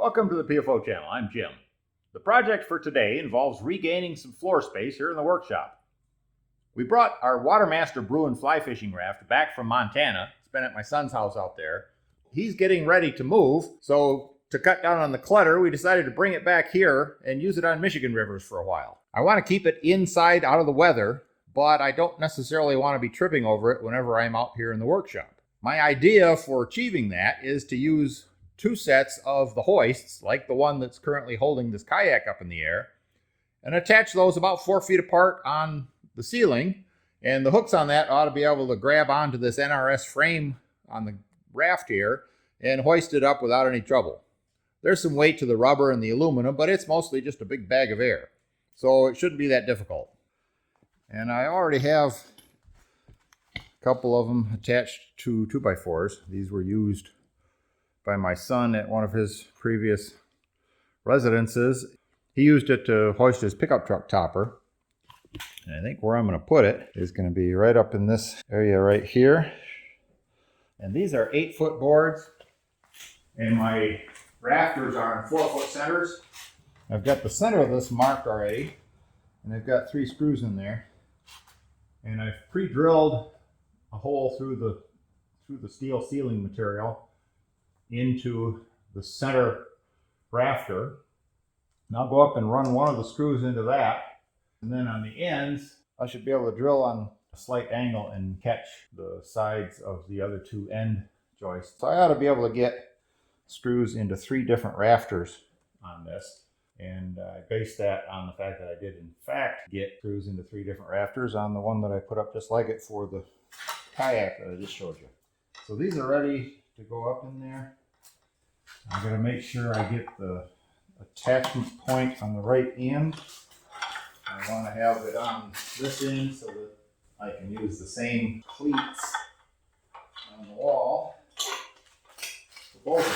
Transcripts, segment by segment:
Welcome to the PFO channel. I'm Jim. The project for today involves regaining some floor space here in the workshop. We brought our Watermaster Bruin fly fishing raft back from Montana. It's been at my son's house out there. He's getting ready to move, so to cut down on the clutter, we decided to bring it back here and use it on Michigan rivers for a while. I want to keep it inside out of the weather, but I don't necessarily want to be tripping over it whenever I'm out here in the workshop. My idea for achieving that is to use two sets of the hoists, like the one that's currently holding this kayak up in the air, and attach those about 4 feet apart on the ceiling. And the hooks on that ought to be able to grab onto this NRS frame on the raft here and hoist it up without any trouble. There's some weight to the rubber and the aluminum, but it's mostly just a big bag of air, so it shouldn't be that difficult. And I already have a couple of them attached to 2x4s. These were used by my son at one of his previous residences. He used it to hoist his pickup truck topper. And I think where I'm going to put it is going to be right up in this area right here. And these are 8-foot boards, and my rafters are in 4-foot centers. I've got the center of this marked already, and I've got 3 screws in there. And I've pre-drilled a hole through the steel ceiling material into the center rafter. And I'll go up and run one of the screws into that. And then on the ends, I should be able to drill on a slight angle and catch the sides of the other 2 end joists. So I ought to be able to get screws into 3 different rafters on this. And I based that on the fact that I did in fact get screws into 3 different rafters on the one that I put up just like it for the kayak that I just showed you. So these are ready to go up in there. I'm going to make sure I get the attachment point on the right end. I want to have it on this end so that I can use the same cleats on the wall for both of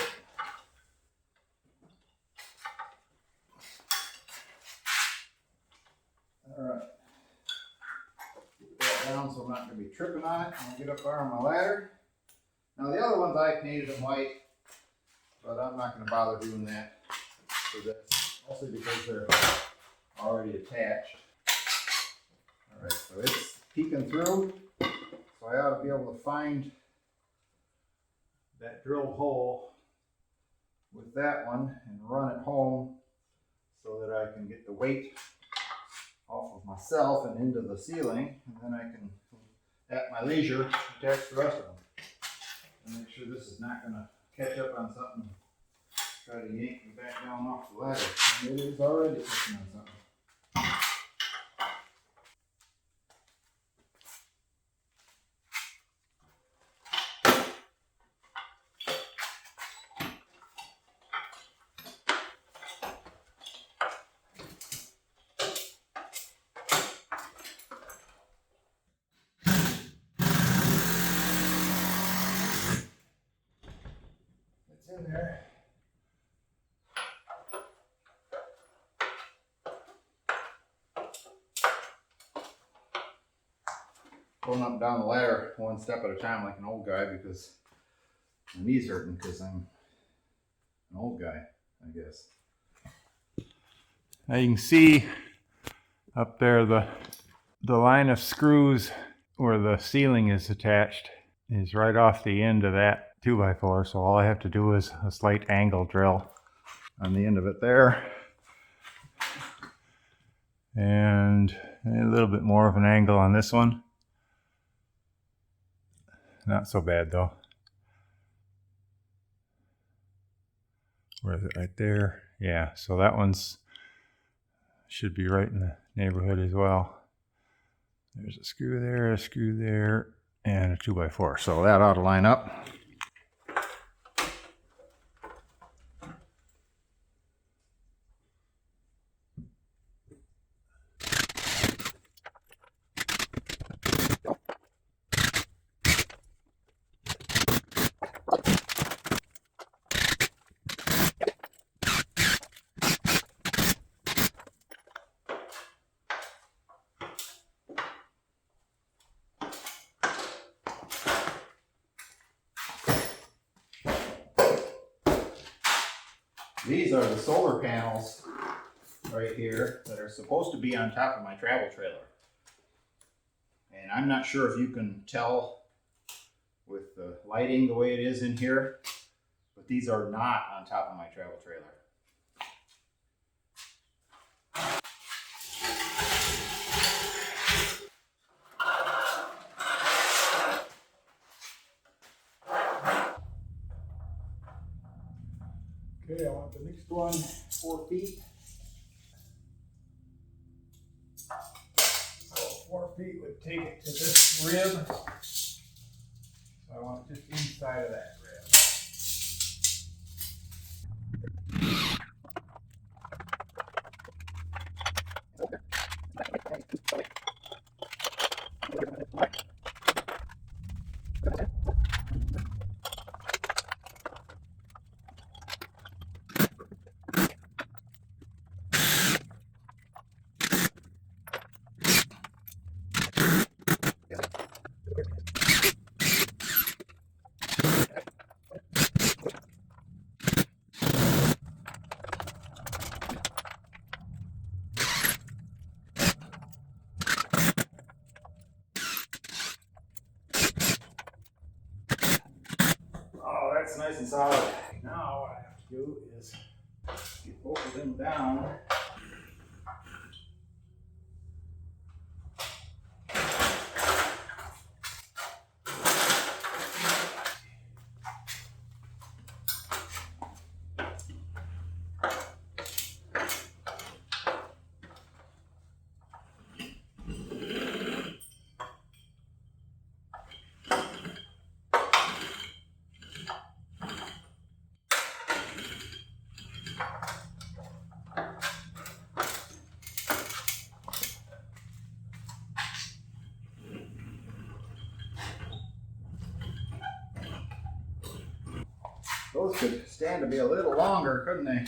them. Alright, get that down so I'm not going to be tripping on it. I'll get up there on my ladder. Now the other ones I painted them white, but I'm not going to bother doing that for this, mostly because they're already attached. Alright, so it's peeking through, so I ought to be able to find that drilled hole with that one and run it home so that I can get the weight off of myself and into the ceiling, and then I can, at my leisure, attach the rest of them. And make sure this is not going to catch up on something, try to yank me back down off the ladder. And it is already catching on something. In there. Going up and down the ladder one step at a time like an old guy because my knee's hurting because I'm an old guy, I guess. Now you can see up there the line of screws where the ceiling is attached is right off the end of that 2x4, so all I have to do is a slight angle drill on the end of it there, and a little bit more of an angle on this one. Not so bad though. Where is it? Right there. Yeah, so that one's should be right in the neighborhood as well. There's a screw there, and a 2x4, so that ought to line up. These are the solar panels right here that are supposed to be on top of my travel trailer. And I'm not sure if you can tell with the lighting the way it is in here, but these are not on top of my travel trailer. Okay, I want the next one 4 feet. So 4 feet would take it to this rib. So I want it just inside of that rib. Oh, that's nice and solid. Now what I have to do is get both of them down. Those could stand to be a little longer, couldn't they?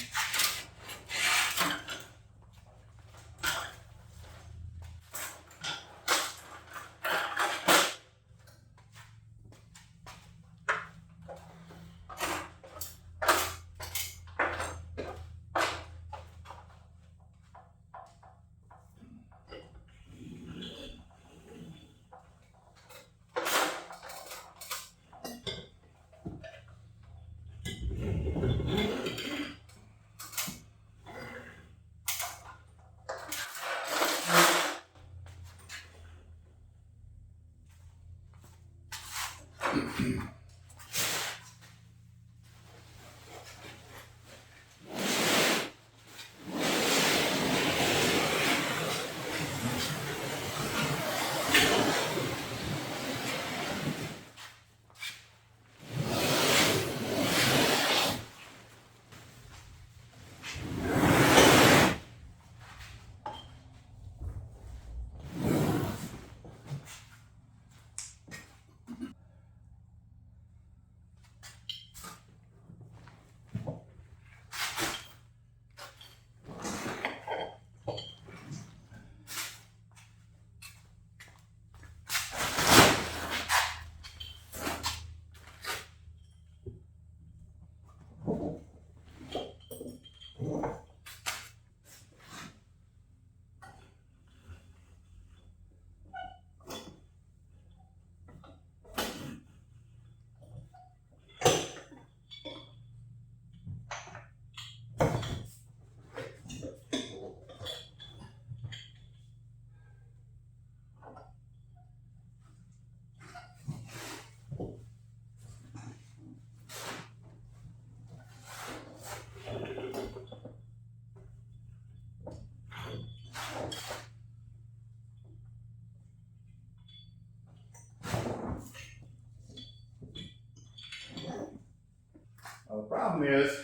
Well, the problem is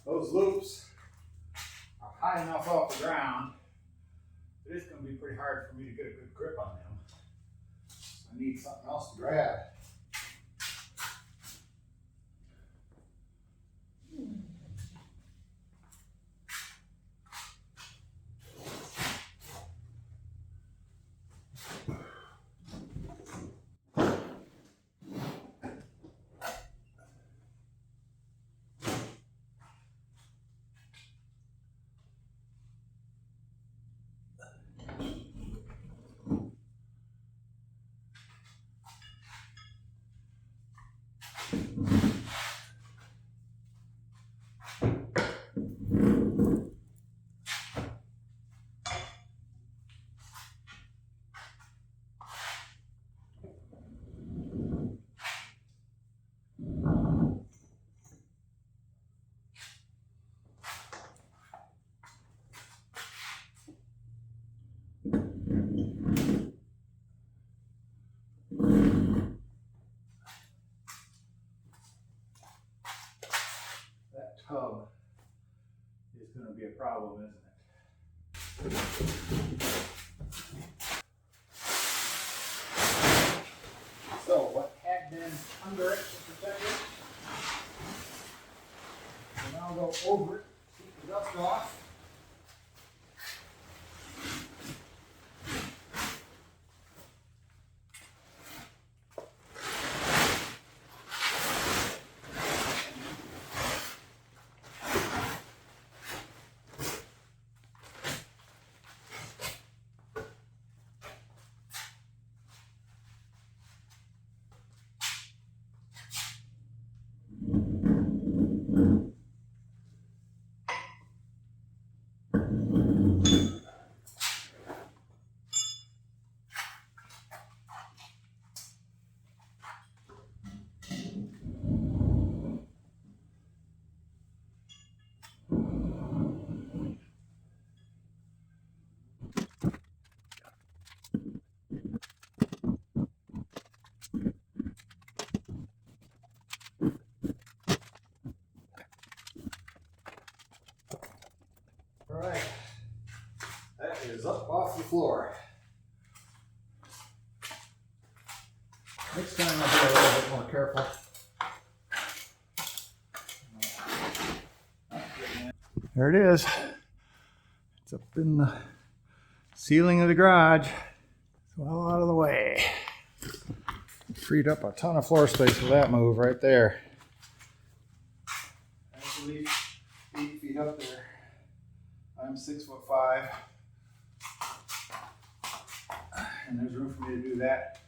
those loops are high enough off the ground that it's going to be pretty hard for me to get a good grip on them. I need something else to grab. tub is going to be a problem, isn't it? So what had been under it to protect it, we'll now go over it, keep the dust off. All right, that is up off the floor. Next time I'll be a little bit more careful. There it is. It's up in the ceiling of the garage. It's well out of the way. Freed up a ton of floor space with that move right there. Actually, 8 feet up there. I'm 6'5", and there's room for me to do that.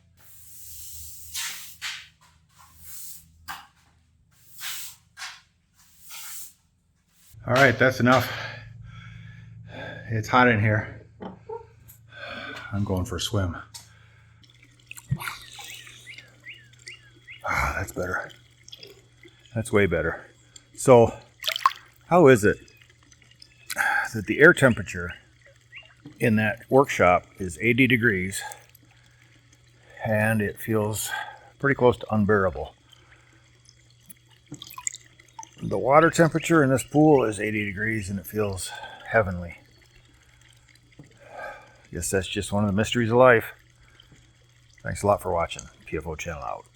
All right, that's enough. It's hot in here. I'm going for a swim. Ah, that's better. That's way better. So, how is it that the air temperature in that workshop is 80 degrees and it feels pretty close to unbearable? The water temperature in this pool is 80 degrees and it feels heavenly. Guess that's just one of the mysteries of life. Thanks a lot for watching. PFO channel out.